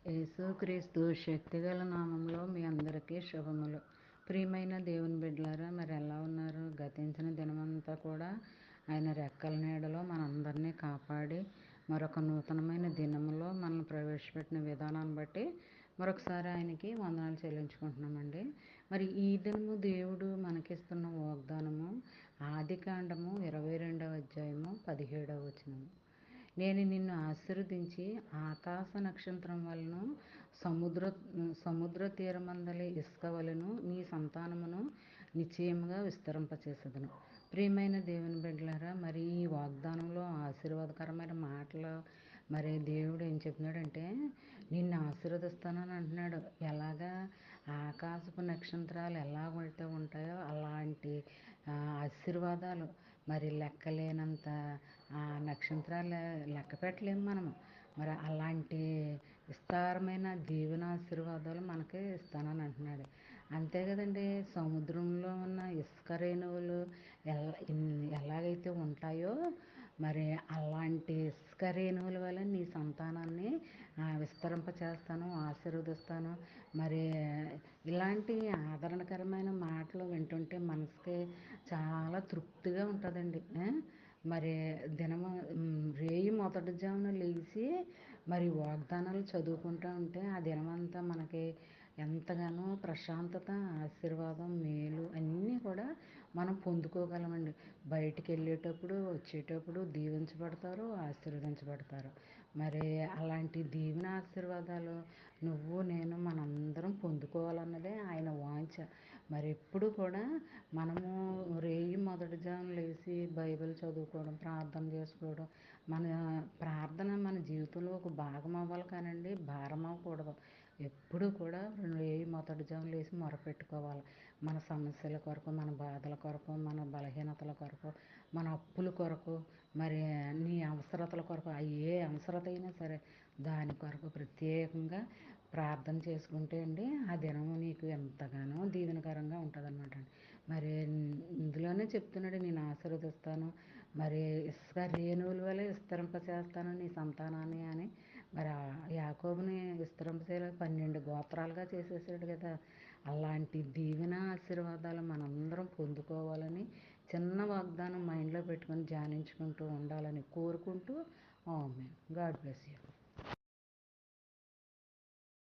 యేసుక్రీస్తు శక్తిగల నామంలో మీ అందరికీ శుభములు. ప్రియమైన దేవుని బిడ్డలారా, మరి ఎలా ఉన్నారు? గతించిన దినమంతా కూడా ఆయన రెక్కల నీడలో మనందరినీ కాపాడి మరొక నూతనమైన దినములో మనల్ని ప్రవేశపెట్టిన విధానాన్ని బట్టి మరొకసారి ఆయనకి వందనాలు చెల్లించుకుంటున్నామండి. మరి ఈ దినము దేవుడు మనకిస్తున్న వాగ్దానము ఆదికాండము 22వ అధ్యాయము 17వ వచనము. నేను నిన్ను ఆశీర్వదించి ఆకాశ నక్షత్రం వలన సముద్ర తీరమందలి ఇసుక వలెను నీ సంతానమును నిశ్చయముగా విస్తరింపచేసేదను. ప్రియమైన దేవుని బిడ్డలారా, మరి ఈ వాగ్దానంలో ఆశీర్వాదకరమైన మాటలు మరి దేవుడు ఏం చెప్తున్నాడంటే, నిన్ను ఆశీర్వదిస్తానని అంటున్నాడు. ఎలాగా? ఆకాశపు నక్షత్రాలు ఎలాగైతే ఉంటాయో అలాంటి ఆశీర్వాదాలు, మరి లెక్కలేనంత నక్షత్రాలు లెక్క పెట్టలేము మనము. మరి అలాంటి విస్తారమైన దీవెన ఆశీర్వాదాలు మనకి ఇస్తానని అంటున్నాడు. అంతే కదండి. సముద్రంలో ఉన్న ఇసుక రేణువులు ఎలాగైతే ఉంటాయో మరి అలాంటి ఇసుక రేణువుల వల్ల నీ సంతానాన్ని విస్తరింపచేస్తాను, ఆశీర్వదిస్తాను. మరి ఇలాంటి ఆదరణకరమైన మాటలు వింటుంటే మనసుకి చాలా తృప్తిగా ఉంటుందండి. మరి దినము రేయి మొదటి జామున లేచి మరి వాగ్దానాలు చదువుకుంటూ ఉంటే ఆ దినమంతా మనకి ఎంతగానో ప్రశాంతత, ఆశీర్వాదం, మేలు అన్నీ కూడా మనం పొందుకోగలమండి. బయటికి వెళ్ళేటప్పుడు వచ్చేటప్పుడు దీవించబడతారు, ఆశీర్వదించబడతారు. మరి అలాంటి దీవెన ఆశీర్వాదాలు నువ్వు నేను మనందరం పొందుకోవాలన్నదే ఆయన వాంఛ. మరి ఎప్పుడు కూడా మనము రేయి మొదటి జామున లేచి బైబిల్ చదువుకోవడం, ప్రార్థన చేసుకోవడం, మన ప్రార్థన మన జీవితంలో ఒక భాగం అవ్వాలి కానండి, భారం అవ్వకూడదు. ఎప్పుడు కూడా రేయి మొదటి జామున లేచి మొరపెట్టుకోవాలి. మన సమస్యల కొరకు, మన బాధల కొరకు, మన బలహీనతల కొరకు, మన అప్పుల కొరకు, మరి నీ అవసరతల కొరకు, ఏ అవసరత అయినా సరే దాని కొరకు ప్రత్యేకంగా ప్రార్థన చేసుకుంటే అండి ఆ దినము నీకు ఎంతగానో దీవెనకరంగా ఉంటుంది అన్నమాట అండి. మరి ఇందులోనే చెప్తున్నాడు, నేను ఆశీర్వదిస్తాను, మరి ఇసుక రేణువుల వల్ల విస్తరింపచేస్తాను నీ సంతానాన్ని అని. మరి యాకోబుని విస్తరింపచేయాలి, 12 గోత్రాలుగా చేసేసాడు కదా. అలాంటి దీవెన ఆశీర్వాదాలు మనందరం పొందుకోవాలని చిన్న వాగ్దానం మైండ్లో పెట్టుకొని ధ్యానించుకుంటూ ఉండాలని కోరుకుంటూ, ఆమేన్. God bless you.